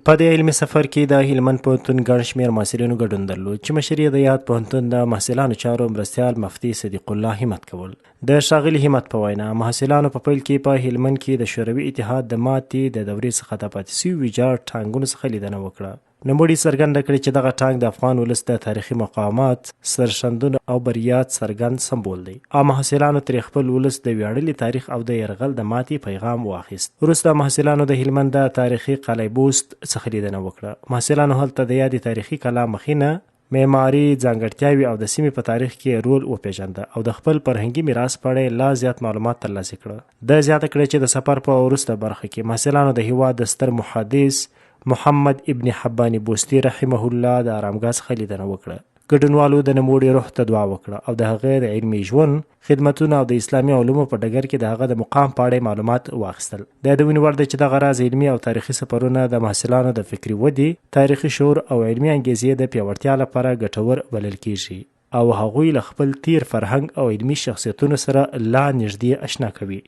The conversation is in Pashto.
په دې علمي سفر کې د هلمند پوهنتون ګڼ شمېر محصلینو ګډون درلود چې مشر یې د یاد پوهنتون د محصلانو چارو مرستیال مفتي صدیق الله همت کول. د ښاغلي همت په وینا محصلانو په پیل کې په هلمند کې د شوروي اتحاد د ماتې د دورې څخه د پاتې شوي ویجاړ ټانګونو څخه لیدنه وکړه. نوموړي څرګنده کړې چې دغه ټانک د افغان ولس د تاریخي مقاومت، سرښندنو او بریات څرګند سمبول دی او محصلانو ترې خپل ولس د ویاړلي تاریخ او د یرغل د ماتې پیغام واخیست. وروسته محصلانو د هلمند د تاریخي قلعه بست څخه لیدنه وکړه. محصلانو هلته د یادې تاریخي کلا مخینه، معماري ځانګړتیاوې او د سیمې په تاریخ کې رول وپیژنده او د خپل فرهنګي میراث په اړه لا زیات معلومات ترلاسه کړه. د زیاته کړې چې د سفر په وروسته برخه کې محصلانو د هیواد د ستر محدث محمد ابن حبان بوستي رحمه الله د ارامګاه څخه لیدنه وکړه. ګډونوالو د نوموړي روح ته دعا وکړه او د هغه د علمي ژوند، خدمتونو او د اسلامي علومو په ډګر کې د هغه د مقام په اړه معلومات واخیستل. د یادونې وړ ده چې دغه راز علمي او تاریخي سفرونه د محصلانو د فکري ودې، تاریخي شعور او علمي انګیزې د پیاوړتیا لپاره ګټور بلل کیږي او هغوی له خپل تیر فرهنګ او علمي شخصیتونو سره لا نږدې اشنا کوي.